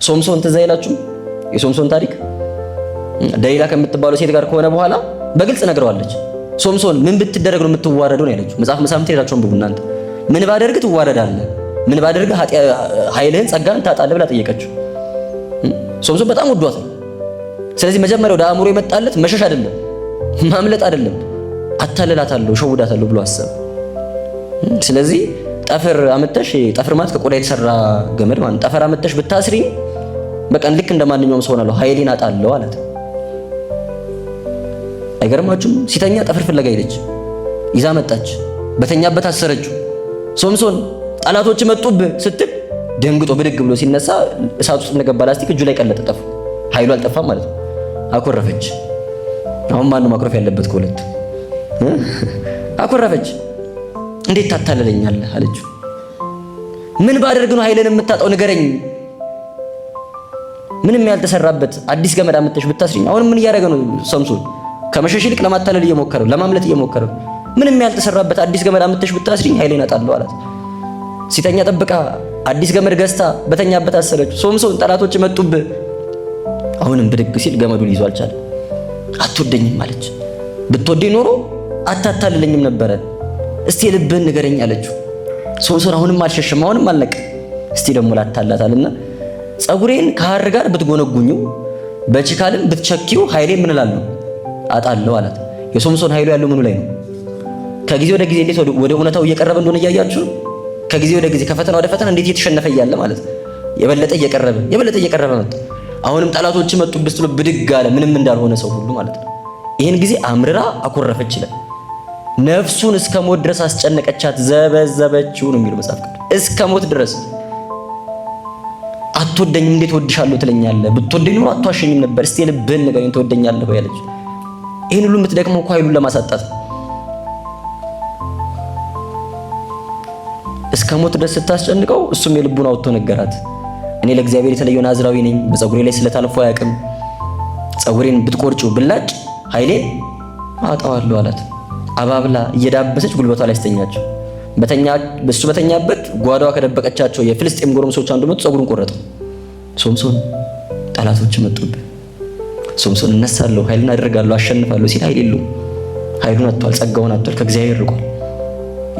ሶምሶን ትዝ አይላችሁም? የሶምሶን ታሪክ ደሊላ ከምትባለው ሴት ጋር ከሆነ በኋላ በግልጽ ነግረዋለች። ሶምሶን ምን ብትደረግ ነው የምትዋረደው ነው ያለችው። መጽሐፍ መሳፍንት ሄዳችሁ አንብቡ እናንተ። ምን ባደርግ ትዋረዳለህ? ምን ባደርግ ኃይልህን ጸጋን ታጣለህ ብላ ጠየቀችው። ሶምሶን በጣም ወዷት ነው። ስለዚህ መጀመሪያ ወደ አእምሮ የመጣለት መሸሽ አይደለም፣ ማምለጥ አይደለም፣ አታለላታለሁ፣ ሸውዳታለሁ ብሎ አሰበ። ስለዚህ ጠፍር አመጣሽ፣ ጠፍር ማለት ከቆዳ የተሰራ ገመድ ማለት ጠፍር አመጣሽ ብታስሪ በቃ ልክ እንደማንኛውም ሰው ነው ኃይሌን አጣለሁ አላት። አይገርማችሁም? ሲተኛ ጠፍር ፍለጋ ሄደች፣ ይዛ መጣች፣ በተኛበት አሰረችው። ሶምሶን ጠላቶች መጡብህ ስትል ደንግጦ ብድግ ብሎ ሲነሳ እሳት ውስጥ እንደገባ ላስቲክ እጁ ላይ ቀለጠ። ጠፉ፣ ኃይሉ አልጠፋም ማለት ነው። አኮረፈች። አሁን ማን ነው ማኩረፍ ያለበት? ከሁለት አኮረፈች። እንዴት ታታለለኛለህ አለችው። ምን ባደርግ ነው ኃይልን የምታጣው ንገረኝ። ምንም ያልተሰራበት አዲስ ገመድ አመጣሽ ብታስሪኝ። አሁን ምን እያደረገ ነው ሶምሶን? ከመሸሽ ይልቅ ለማታለል እየሞከረ ለማምለጥ እየሞከረ። ምንም ያልተሰራበት አዲስ ገመድ አመጣሽ ብታስሪኝ ኃይሌን አጣለሁ አላት። ሲተኛ ጠብቃ አዲስ ገመድ ገዝታ በተኛበት አሰረችው። ሶምሶን ጠላቶች መጡብህ። አሁንም ብድግ ሲል ገመዱን ይዞ አልቻለም። አትወደኝም አለች። ብትወደኝ ኖሮ አታታልለኝም ነበረ። እስቲ ልብህን ንገረኝ አለችው። ሶምሶን አሁንም አልሸሸም፣ አሁንም አልነቀ። እስቲ ደግሞ ላታላታልና ጸጉሬን ከሐር ጋር ብትጎነጉኙ በችካልም ብትቸኪው ኃይሌ ምን እላለሁ አጣለሁ አላት። የሶምሶን ኃይሉ ያለው ምኑ ላይ ነው? ከጊዜ ወደ ጊዜ እንዴት ወደ እውነታው እየቀረበ እንደሆነ እያያችሁ፣ ከጊዜ ወደ ጊዜ ከፈተና ወደ ፈተና እንዴት እየተሸነፈ እያለ ማለት ነው። የበለጠ እየቀረበ መጣ። አሁንም ጠላቶች መጡብስ ብሎ ብድግ አለ፣ ምንም እንዳልሆነ ሰው ሁሉ ማለት ነው። ይህን ጊዜ አምርራ አኮረፈች ይላል። ነፍሱን እስከ ሞት ድረስ አስጨነቀቻት፣ ዘበዘበችው ነው የሚለው መጽሐፍ ቅዱስ። እስከ ሞት ድረስ አትወደኝም፣ እንዴት ወድሻለሁ ትለኛለህ? ብትወደኝ ኖሮ አትዋሸኝም ነበር። እስቲ ልብህን ንገረኝ፣ ትወደኛለህ ወይ አለች። ይህን ሁሉ የምትደክመው እኮ ኃይሉን ለማሳጣት። እስከ ሞት ድረስ ስታስጨንቀው እሱም የልቡን አውጥቶ ነገራት። እኔ ለእግዚአብሔር የተለየው ናዝራዊ ነኝ፣ በፀጉሬ ላይ ስለታልፎ አያውቅም። ፀጉሬን ብትቆርጪው ብላጭ ኃይሌን አጣዋለሁ አላት። አባብላ እየዳበሰች ጉልበቷ ላይ አስተኛቸው። በሱ በተኛበት ጓዳዋ ከደበቀቻቸው የፍልስጤም ጎረምሶች አንዱ መጥቶ ፀጉሩን ቆረጠ። ሶምሶን ጠላቶች መጡብህ። ሶምሶን እነሳለሁ፣ ኃይልን አደርጋለሁ፣ አሸንፋለሁ ሲል ኃይል የለውም። ኃይሉን አጥቷል፣ ጸጋውን አጥቷል፣ ከእግዚአብሔር ርቋል።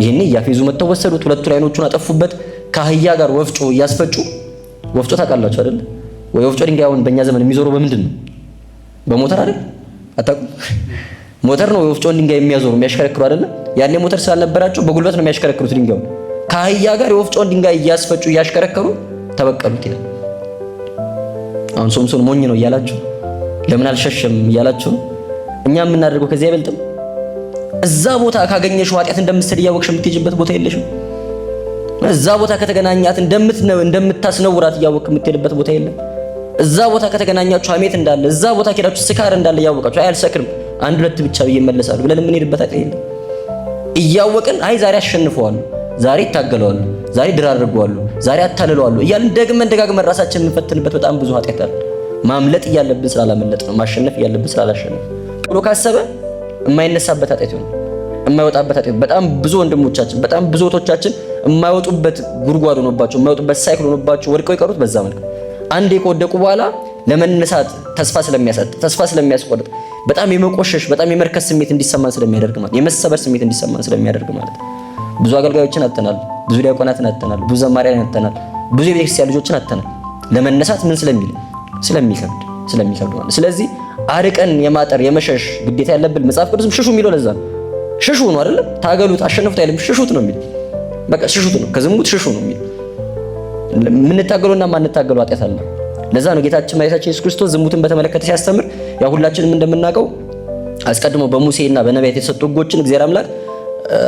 ይሄኔ እያፌዙ መጥተው ወሰዱት። ሁለቱ አይኖቹን አጠፉበት። ከአህያ ጋር ወፍጮ እያስፈጩ፣ ወፍጮ ታውቃላችሁ አይደል? ወይ ወፍጮ ድንጋይ አሁን በእኛ ዘመን የሚዞረው በምንድን ነው? በሞተር አይደል? አታውቁም? ሞተር ነው የወፍጮን ድንጋይ የሚያዞሩ የሚያሽከረክሩ አይደል? ያኔ ሞተር ስላልነበራቸው በጉልበት ነው የሚያሽከረክሩት ድንጋዩን። ከአህያ ጋር የወፍጮን ድንጋይ እያስፈጩ እያሽከረከሩ ተበቀሉት ይላል። አሁን ሶምሶን ሞኝ ነው እያላችሁ ለምን አልሸሸም እያላችሁ፣ እኛ የምናደርገው ከዚህ አይበልጥም? እዛ ቦታ ካገኘሽው ኃጢአት እንደምትሰድ እያወቅሽ የምትሄጂበት ቦታ የለሽም? እዛ ቦታ ከተገናኛት እንደምታስነውራት እያወቅሽ የምትሄድበት ቦታ የለም? እዛ ቦታ ከተገናኛችሁ ሐሜት እንዳለ፣ እዛ ቦታ ከሄዳችሁ ስካር እንዳለ እያወቃችሁ አይ አልሰክርም አንድ ሁለት ብቻ ብዬ እመለሳለሁ ብለን የምንሄድበት ኃጢአት የለም? እያወቅን አይ ዛሬ አሸንፈዋለሁ፣ ዛሬ ይታገለዋለሁ፣ ዛሬ ድር አድርገዋለሁ፣ ዛሬ አታልለዋለሁ እያልን ደጋግመን ራሳችንን የምንፈትንበት በጣም ብዙ ኃጢአት አለ። ማምለጥ እያለብን ስላላመለጥ ነው፣ ማሸነፍ እያለብን ስላላሸነፍ ብሎ ካሰበ የማይነሳበት ኃጢአት ነው፣ የማይወጣበት ኃጢአት። በጣም ብዙ ወንድሞቻችን፣ በጣም ብዙ እህቶቻችን የማይወጡበት ጉድጓድ ሆኖባቸው፣ የማይወጡበት ሳይክል ሆኖባቸው ወድቀው የቀሩት በዛ መልክ። አንዴ ከወደቁ በኋላ ለመነሳት ተስፋ ስለሚያሳጥ፣ ተስፋ ስለሚያስቆርጥ፣ በጣም የመቆሸሽ በጣም የመርከስ ስሜት እንዲሰማን ስለሚያደርግ ማለት፣ የመሰበር ስሜት እንዲሰማን ስለሚያደርግ ማለት። ብዙ አገልጋዮችን አጥተናል፣ ብዙ ዲያቆናትን አጥተናል፣ ብዙ ዘማሪያን አጥተናል፣ ብዙ የቤተክርስቲያን ልጆችን አጥተናል። ለመነሳት ምን ስለሚከብድ ማለት። ስለዚህ አርቀን የማጠር የመሸሽ ግዴታ ያለብን መጽሐፍ ቅዱስም ሽሹ የሚለው ለዛ ነው። ሽሹ ነው አይደል? ታገሉት አሸንፉት አይልም፣ ሽሹት ነው የሚል። በቃ ሽሹት ነው፣ ከዝሙት ሽሹ ነው የሚል። የምንታገለውና ማንታገለው ኃጢአት አለ። ለዛ ነው ጌታችን መድኃኒታችን ኢየሱስ ክርስቶስ ዝሙትን በተመለከተ ሲያስተምር፣ ያው ሁላችንም እንደምናውቀው አስቀድሞ በሙሴና በነቢያት የተሰጡ ሕጎችን እግዚአብሔር አምላክ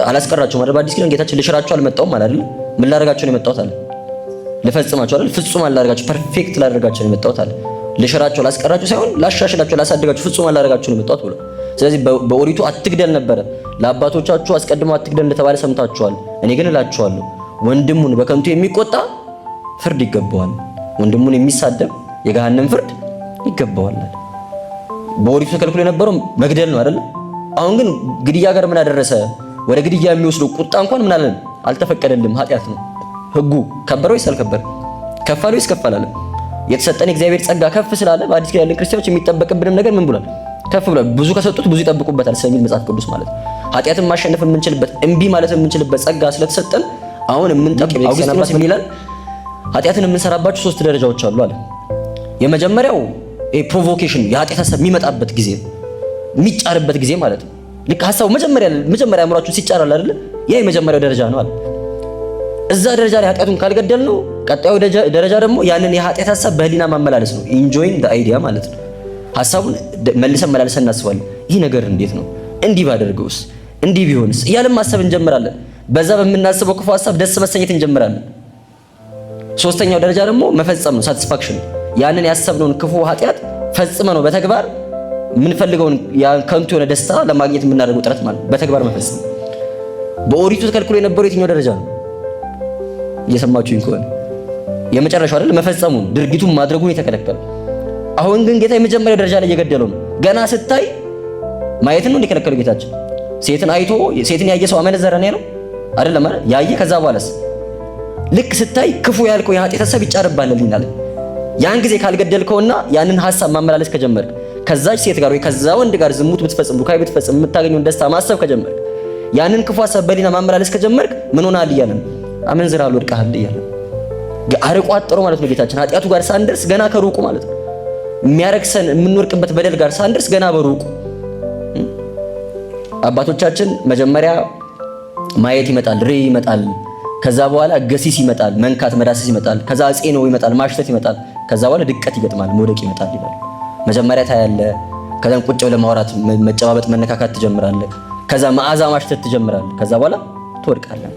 አላስቀራቸውም አይደል? በአዲስ ኪዳን ጌታችን ልሽራቸው አልመጣሁም ማለት አይደል? ምን ላደርጋቸው ነው የመጣሁት አለ? ልፈጽማቸው አይደል? ፍጹም አላደርጋቸው፣ ፐርፌክት ላደርጋቸው ነው የመጣሁት አለ። ልሽራቸው ላስቀራቸው ሳይሆን ላሻሽላቸው፣ ላሳድጋቸው፣ ፍጹም አላደርጋቸው ነው የመጣሁት ብሎ። ስለዚህ በኦሪቱ አትግደል ነበረ። ለአባቶቻችሁ አስቀድሞ አትግደል እንደተባለ ሰምታችኋል። እኔ ግን እላችኋለሁ ወንድሙን በከንቱ የሚቆጣ ፍርድ ይገባዋል፣ ወንድሙን የሚሳደብ የገሃነም ፍርድ ይገባዋል። በኦሪቱ ተከልክሎ የነበረው መግደል ነው አይደል? አሁን ግን ግድያ ጋር ምን አደረሰ? ወደ ግድያ የሚወስደው ቁጣ እንኳን ምን አለን? አልተፈቀደልም፣ ኃጢአት ነው። ህጉ ከበረ ወይስ አልከበረ? ከፋለ ወይስ ከፋላለ? የተሰጠን እግዚአብሔር ጸጋ ከፍ ስላለ በአዲስ ኪዳን ያለን ክርስቲያኖች የሚጠበቅብንም ነገር ምን ብሏል? ከፍ ብሏል። ብዙ ከሰጡት ብዙ ይጠብቁበታል ስለሚል መጽሐፍ ቅዱስ ማለት ነው። ኃጢአትን ማሸነፍ የምንችልበት እምቢ ማለት የምንችልበት ጸጋ ስለተሰጠን አሁን የምንጠብቅ አውግስጢኖስ ይላል ኃጢአትን የምንሰራባቸው 3 ደረጃዎች አሉ አለ። የመጀመሪያው ፕሮቮኬሽን የኃጢአት ሐሳብ የሚመጣበት ጊዜ የሚጫርበት ጊዜ ማለት ነው። ልክ ሐሳቡ መጀመሪያ አእምሯችሁ ሲጫራል አይደል? ያ የመጀመሪያው ደረጃ ነው አለ። እዛ ደረጃ ላይ ኃጢአቱን ካልገደል ነው ቀጣዩ ደረጃ ደግሞ ያንን የኃጢአት ሐሳብ በህሊና ማመላለስ ነው። ኢንጆይንግ ዘ አይዲያ ማለት ነው። ሐሳቡን መልሰን መላለሰን እናስባለን። ይህ ነገር እንዴት ነው? እንዲህ ባደርገውስ? እንዲህ ቢሆንስ? እያልን ማሰብ እንጀምራለን። በዛ በምናስበው ክፉ ሐሳብ ደስ መሰኘት እንጀምራለን። ሶስተኛው ደረጃ ደግሞ መፈጸም ነው፣ ሳቲስፋክሽን። ያንን ያሰብነውን ክፉ ኃጢአት ፈጽመ ነው በተግባር የምንፈልገውን ከንቱ የሆነ ደስታ ለማግኘት የምናደርገው ጥረት ማለት በተግባር መፈጸም። በኦሪቱ ተከልክሎ የነበረው የትኛው ደረጃ ነው? እየሰማችሁኝ ከሆነ የመጨረሻው አይደል? መፈጸሙን ድርጊቱን ማድረጉን የተከለከለ። አሁን ግን ጌታ የመጀመሪያው ደረጃ ላይ እየገደለው ነው። ገና ስታይ ማየትን ነው የከለከለው ጌታችን። ሴትን ያየ ሰው አመነዘረ ነው ያለው አይደለም ማለት ያየ። ከዛ በኋላስ ልክ ስታይ ክፉ ያልከው የኃጢአት ሐሳብ ይጫርባልልኛል። ያን ጊዜ ካልገደልከውና ያንን ሐሳብ ማመላለስ ከጀመርክ ከዛች ሴት ጋር ወይ ከዛ ወንድ ጋር ዝሙት ብትፈጽም ዱካይ ብትፈጽም የምታገኘውን ደስታ ማሰብ ከጀመርክ ያንን ክፉ ሐሳብ በሊና ማመላለስ ከጀመርክ ምን ሆነሃል እያለን አመንዝራል ወድቀሃል እያለን አርቆ አጥሮ ማለት ነው ጌታችን። ኃጢአቱ ጋር ሳንደርስ ገና ከሩቁ ማለት ነው የሚያረክሰን የምንወርቅበት በደል ጋር ሳንደርስ ገና በሩቁ አባቶቻችን መጀመሪያ ማየት ይመጣል፣ ርዕይ ይመጣል፣ ከዛ በኋላ ገሲስ ይመጣል፣ መንካት መዳሰስ ይመጣል፣ ከዛ አጼ ነው ይመጣል፣ ማሽተት ይመጣል፣ ከዛ በኋላ ድቀት ይገጥማል፣ መውደቅ ይመጣል ይላል። መጀመሪያ ታያለህ፣ ከዛም ቁጭ ብለህ ማውራት፣ መጨባበጥ፣ መነካካት ትጀምራለህ፣ ከዛ መዓዛ ማሽተት ትጀምራለህ፣ ከዛ በኋላ ትወድቃለህ።